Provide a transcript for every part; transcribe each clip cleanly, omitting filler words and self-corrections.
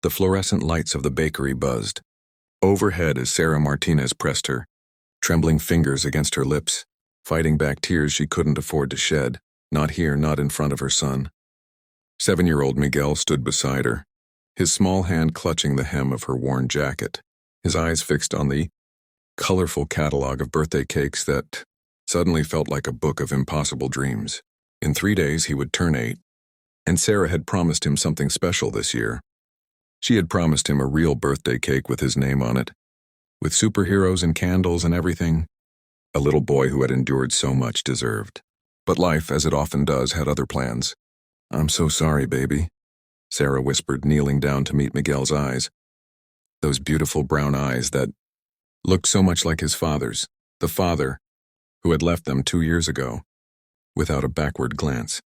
The fluorescent lights of the bakery buzzed. Overhead as Sarah Martinez pressed her, trembling fingers against her lips, fighting back tears she couldn't afford to shed, not here, not in front of her son. 7-year-old Miguel stood beside her, his small hand clutching the hem of her worn jacket, his eyes fixed on the colorful catalog of birthday cakes that suddenly felt like a book of impossible dreams. In 3 days he would turn 8, and Sarah had promised him something special this year. She had promised him a real birthday cake with his name on it, with superheroes and candles and everything. A little boy who had endured so much deserved. But life, as it often does, had other plans. "I'm so sorry, baby," Sarah whispered, kneeling down to meet Miguel's eyes. Those beautiful brown eyes that looked so much like his father's, the father who had left them 2 years ago, without a backward glance.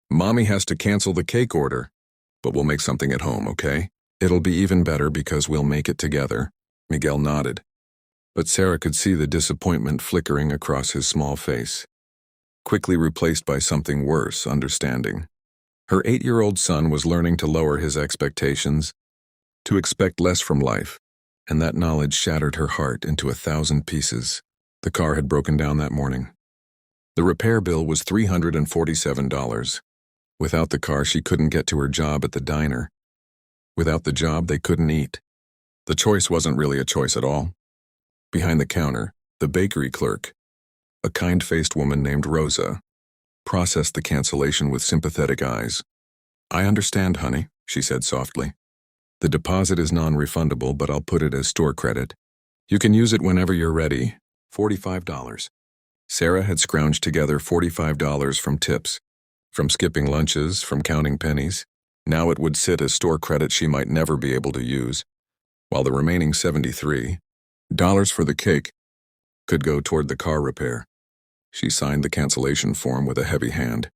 "Mommy has to cancel the cake order, but we'll make something at home, okay? It'll be even better because we'll make it together." Miguel nodded, but Sarah could see the disappointment flickering across his small face, quickly replaced by something worse, understanding. Her 8-year-old son was learning to lower his expectations, to expect less from life, and that knowledge shattered her heart into 1,000 pieces. The car had broken down that morning. The repair bill was $347. Without the car, she couldn't get to her job at the diner. Without the job, they couldn't eat. The choice wasn't really a choice at all. Behind the counter, the bakery clerk, a kind-faced woman named Rosa, processed the cancellation with sympathetic eyes. "I understand, honey," she said softly. "The deposit is non-refundable, but I'll put it as store credit. You can use it whenever you're ready. $45. Sarah had scrounged together $45 from tips, from skipping lunches, from counting pennies. Now it would sit as store credit she might never be able to use, while the remaining $73 for the cake could go toward the car repair. She signed the cancellation form with a heavy hand.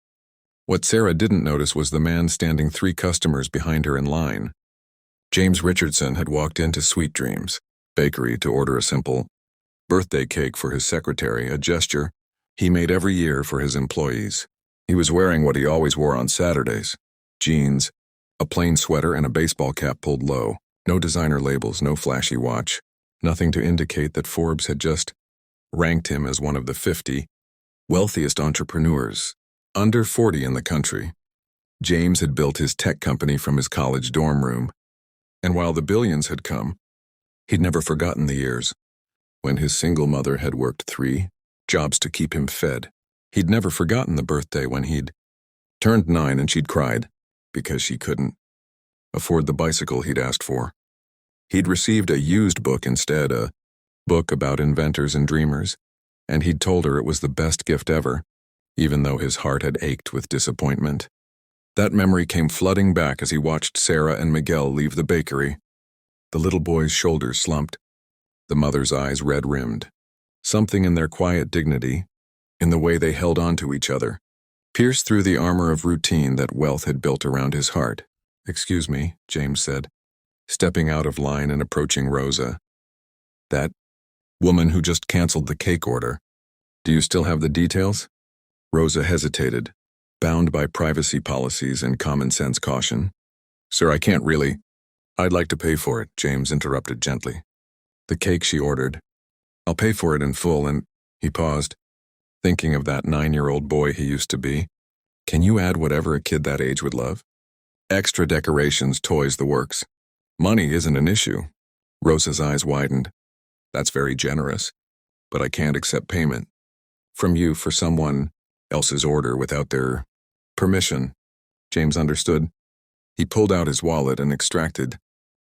What Sarah didn't notice was the man standing 3 customers behind her in line. James Richardson had walked into Sweet Dreams Bakery to order a simple birthday cake for his secretary, a gesture he made every year for his employees. He was wearing what he always wore on Saturdays: jeans, a plain sweater, and a baseball cap pulled low. No designer labels, no flashy watch, nothing to indicate that Forbes had just ranked him as one of the 50 wealthiest entrepreneurs, under 40 in the country. James had built his tech company from his college dorm room, and while the billions had come, he'd never forgotten the years when his single mother had worked 3 jobs to keep him fed. He'd never forgotten the birthday when he'd turned 9 and she'd cried because she couldn't afford the bicycle he'd asked for. He'd received a used book instead, a book about inventors and dreamers, and he'd told her it was the best gift ever, even though his heart had ached with disappointment. That memory came flooding back as he watched Sarah and Miguel leave the bakery. The little boy's shoulders slumped, the mother's eyes red-rimmed. Something in their quiet dignity, in the way they held on to each other, pierced through the armor of routine that wealth had built around his heart. "Excuse me," James said, stepping out of line and approaching Rosa. "That woman who just canceled the cake order. Do you still have the details?" Rosa hesitated, bound by privacy policies and common-sense caution. "Sir, I can't really." "I'd like to pay for it," James interrupted gently. "The cake she ordered. I'll pay for it in full," and he paused, thinking of that 9-year-old boy he used to be. "Can you add whatever a kid that age would love? Extra decorations, toys, the works. Money isn't an issue." Rosa's eyes widened. "That's very generous, but I can't accept payment from you for someone else's order without their permission." James understood. He pulled out his wallet and extracted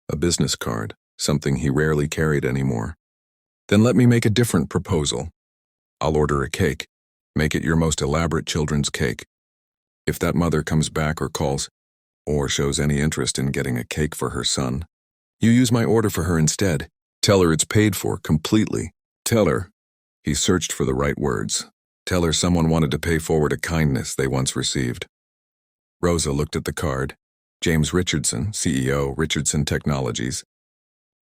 a business card, something he rarely carried anymore. "Then let me make a different proposal. I'll order a cake. Make it your most elaborate children's cake. If that mother comes back or calls, or shows any interest in getting a cake for her son, you use my order for her instead. Tell her it's paid for completely. Tell her," he searched for the right words, "tell her someone wanted to pay forward a kindness they once received." Rosa looked at the card. James Richardson, CEO, Richardson Technologies.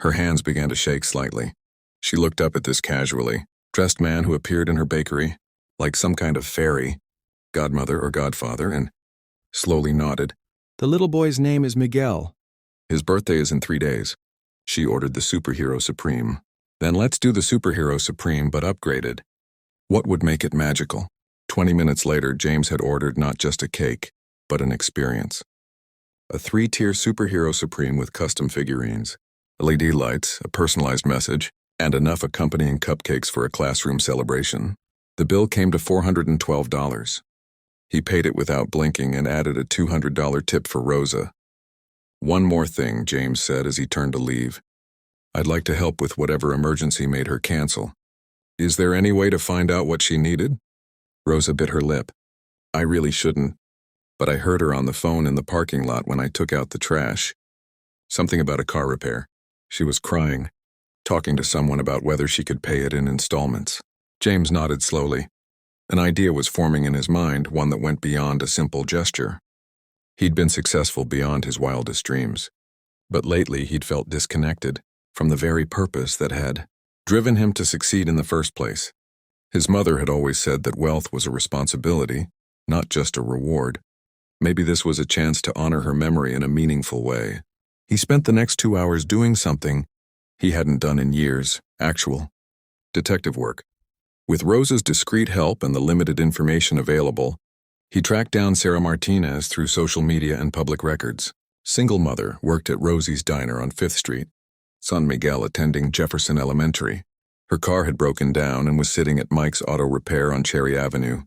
Her hands began to shake slightly. She looked up at this casually dressed man who appeared in her bakery, like some kind of fairy, godmother or godfather, and slowly nodded. "The little boy's name is Miguel. His birthday is in 3 days. She ordered the Superhero Supreme. Then let's do the Superhero Supreme but upgraded. What would make it magical? 20 minutes later, James had ordered not just a cake, but an experience. A 3-tier Superhero Supreme with custom figurines, LED lights, a personalized message, and enough accompanying cupcakes for a classroom celebration. The bill came to $412. He paid it without blinking and added a $200 tip for Rosa. "One more thing," James said as he turned to leave. "I'd like to help with whatever emergency made her cancel. Is there any way to find out what she needed?" Rosa bit her lip. "I really shouldn't, but I heard her on the phone in the parking lot when I took out the trash. Something about a car repair. She was crying, talking to someone about whether she could pay it in installments." James nodded slowly. An idea was forming in his mind, one that went beyond a simple gesture. He'd been successful beyond his wildest dreams. But lately he'd felt disconnected from the very purpose that had driven him to succeed in the first place. His mother had always said that wealth was a responsibility, not just a reward. Maybe this was a chance to honor her memory in a meaningful way. He spent the next 2 hours doing something he hadn't done in years, actual detective work. With Rosa's discreet help and the limited information available, he tracked down Sarah Martinez through social media and public records. Single mother, worked at Rosie's Diner on 5th Street. Son Miguel attending Jefferson Elementary. Her car had broken down and was sitting at Mike's Auto Repair on Cherry Avenue.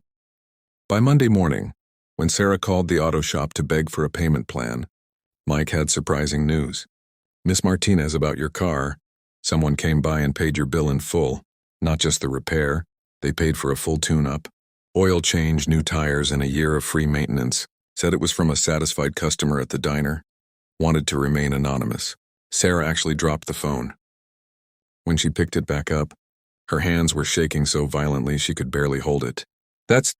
By Monday morning, when Sarah called the auto shop to beg for a payment plan, Mike had surprising news. "Miss Martinez, about your car. Someone came by and paid your bill in full. Not just the repair, they paid for a full tune-up. Oil change, new tires, and a year of free maintenance. Said it was from a satisfied customer at the diner. Wanted to remain anonymous." Sarah actually dropped the phone. When she picked it back up, her hands were shaking so violently she could barely hold it. That's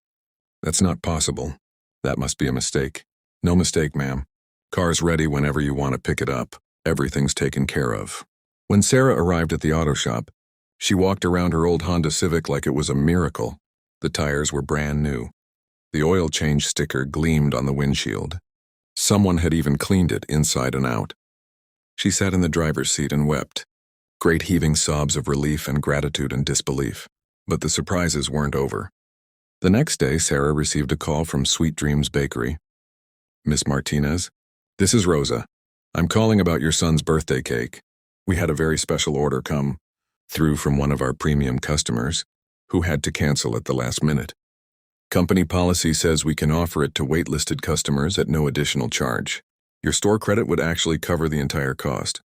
not possible. That must be a mistake." "No mistake, ma'am. Car's ready whenever you want to pick it up. Everything's taken care of." When Sarah arrived at the auto shop, she walked around her old Honda Civic like it was a miracle. The tires were brand new. The oil change sticker gleamed on the windshield. Someone had even cleaned it inside and out. She sat in the driver's seat and wept. Great heaving sobs of relief and gratitude and disbelief. But the surprises weren't over. The next day, Sarah received a call from Sweet Dreams Bakery. "Miss Martinez, this is Rosa. I'm calling about your son's birthday cake. We had a very special order come through from one of our premium customers who had to cancel at the last minute. Company policy says we can offer it to waitlisted customers at no additional charge. Your store credit would actually cover the entire cost.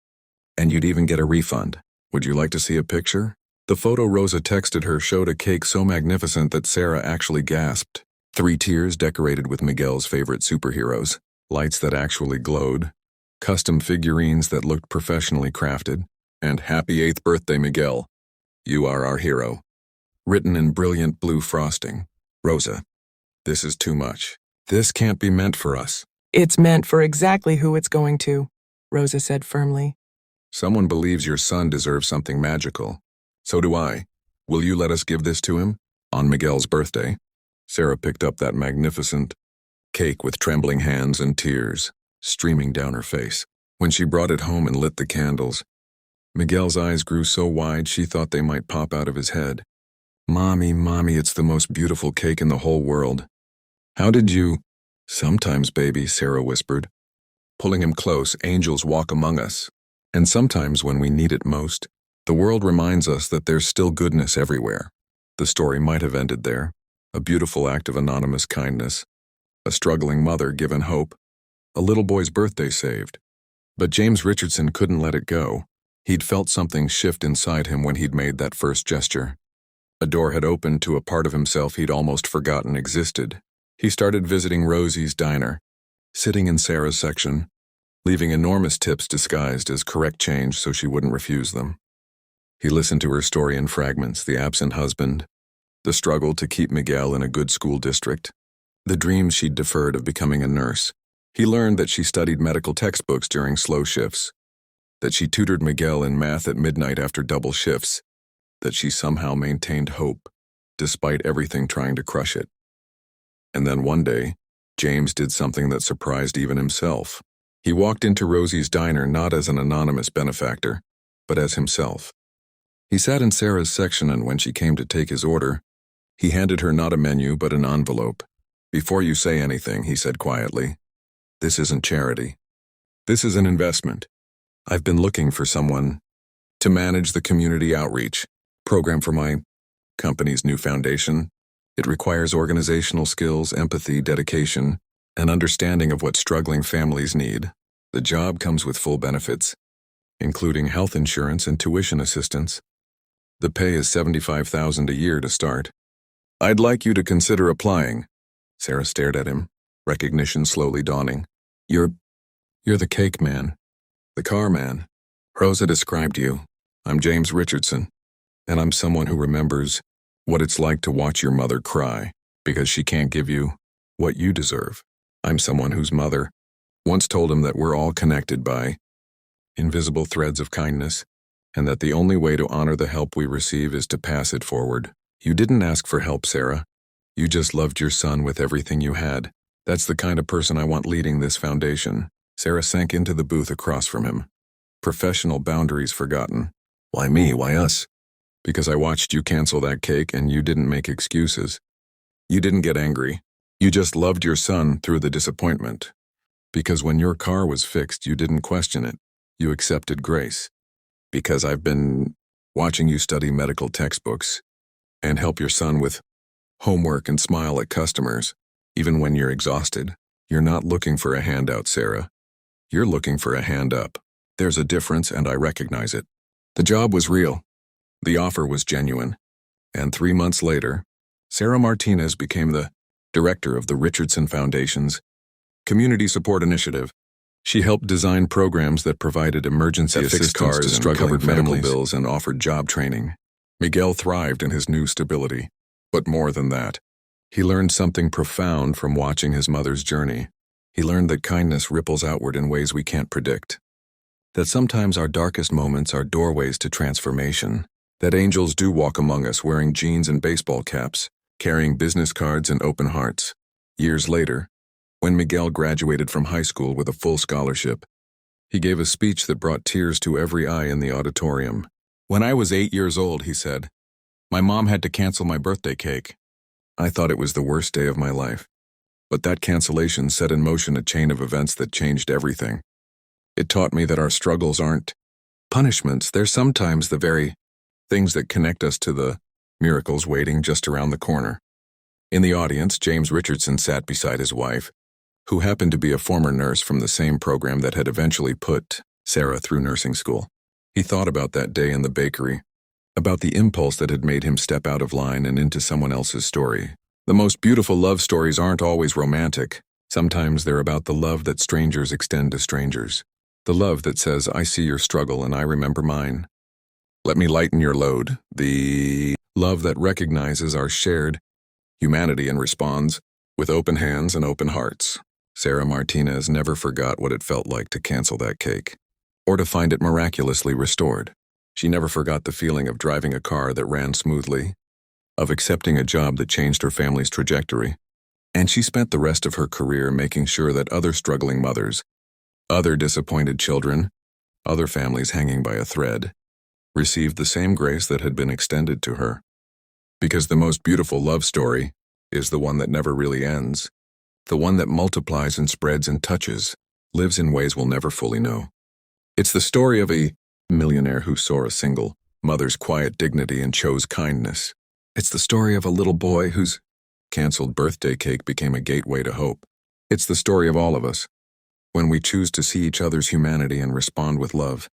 And you'd even get a refund. Would you like to see a picture?" The photo Rosa texted her showed a cake so magnificent that Sarah actually gasped. 3 tiers decorated with Miguel's favorite superheroes, lights that actually glowed, custom figurines that looked professionally crafted, and "Happy 8th birthday, Miguel. You are our hero." Written in brilliant blue frosting. "Rosa, this is too much. This can't be meant for us." "It's meant for exactly who it's going to," Rosa said firmly. "Someone believes your son deserves something magical. So do I. Will you let us give this to him? On Miguel's birthday." Sarah picked up that magnificent cake with trembling hands and tears streaming down her face. When she brought it home and lit the candles, Miguel's eyes grew so wide she thought they might pop out of his head. Mommy, it's the most beautiful cake in the whole world. How did you—" "Sometimes, baby," Sarah whispered, pulling him close. "Angels walk among us. And sometimes when we need it most, the world reminds us that there's still goodness everywhere." The story might have ended there. A beautiful act of anonymous kindness. A struggling mother given hope. A little boy's birthday saved. But James Richardson couldn't let it go. He'd felt something shift inside him when he'd made that first gesture. A door had opened to a part of himself he'd almost forgotten existed. He started visiting Rosie's Diner, sitting in Sarah's section, leaving enormous tips disguised as correct change so she wouldn't refuse them. He listened to her story in fragments: the absent husband, the struggle to keep Miguel in a good school district, the dreams she'd deferred of becoming a nurse. He learned that she studied medical textbooks during slow shifts, that she tutored Miguel in math at midnight after double shifts, that she somehow maintained hope, despite everything trying to crush it. And then one day, James did something that surprised even himself. He walked into Rosie's diner not as an anonymous benefactor, but as himself. He sat in Sarah's section, and when she came to take his order, he handed her not a menu but an envelope. "Before you say anything," he said quietly, "this isn't charity. This is an investment. I've been looking for someone to manage the community outreach program for my company's new foundation. It requires organizational skills, empathy, dedication, and understanding of what struggling families need. The job comes with full benefits, including health insurance and tuition assistance. The pay is $75,000 a year to start. I'd like you to consider applying." Sarah stared at him, recognition slowly dawning. You're the cake man. The car man. Rosa described you. I'm James Richardson, and I'm someone who remembers what it's like to watch your mother cry because she can't give you what you deserve. I'm someone whose mother once told him that we're all connected by invisible threads of kindness, and that the only way to honor the help we receive is to pass it forward. You didn't ask for help, Sarah. You just loved your son with everything you had. That's the kind of person I want leading this foundation. Sarah sank into the booth across from him. Professional boundaries forgotten. Why me? Why us? Because I watched you cancel that cake and you didn't make excuses. You didn't get angry. You just loved your son through the disappointment. Because when your car was fixed, you didn't question it. You accepted grace. Because I've been watching you study medical textbooks and help your son with homework and smile at customers, even when you're exhausted. You're not looking for a handout, Sarah. You're looking for a hand up. There's a difference, and I recognize it. The job was real. The offer was genuine. And 3 months later, Sarah Martinez became the director of the Richardson Foundation's Community Support Initiative. She helped design programs that provided emergency assistance to struggling medical bills and offered job training. Miguel thrived in his new stability. But more than that, he learned something profound from watching his mother's journey. He learned that kindness ripples outward in ways we can't predict. That sometimes our darkest moments are doorways to transformation. That angels do walk among us wearing jeans and baseball caps, carrying business cards and open hearts. Years later, when Miguel graduated from high school with a full scholarship, he gave a speech that brought tears to every eye in the auditorium. "When I was 8 years old," he said, "my mom had to cancel my birthday cake. I thought it was the worst day of my life. But that cancellation set in motion a chain of events that changed everything. It taught me that our struggles aren't punishments. They're sometimes the very things that connect us to the miracles waiting just around the corner." In the audience, James Richardson sat beside his wife, who happened to be a former nurse from the same program that had eventually put Sarah through nursing school. He thought about that day in the bakery, about the impulse that had made him step out of line and into someone else's story. The most beautiful love stories aren't always romantic. Sometimes they're about the love that strangers extend to strangers. The love that says, "I see your struggle and I remember mine. Let me lighten your load." The love that recognizes our shared humanity and responds with open hands and open hearts. Sarah Martinez never forgot what it felt like to cancel that cake, or to find it miraculously restored. She never forgot the feeling of driving a car that ran smoothly, of accepting a job that changed her family's trajectory. And she spent the rest of her career making sure that other struggling mothers, other disappointed children, other families hanging by a thread, received the same grace that had been extended to her. Because the most beautiful love story is the one that never really ends, the one that multiplies and spreads and touches, lives in ways we'll never fully know. It's the story of a millionaire who saw a single mother's quiet dignity and chose kindness. It's the story of a little boy whose canceled birthday cake became a gateway to hope. It's the story of all of us, when we choose to see each other's humanity and respond with love.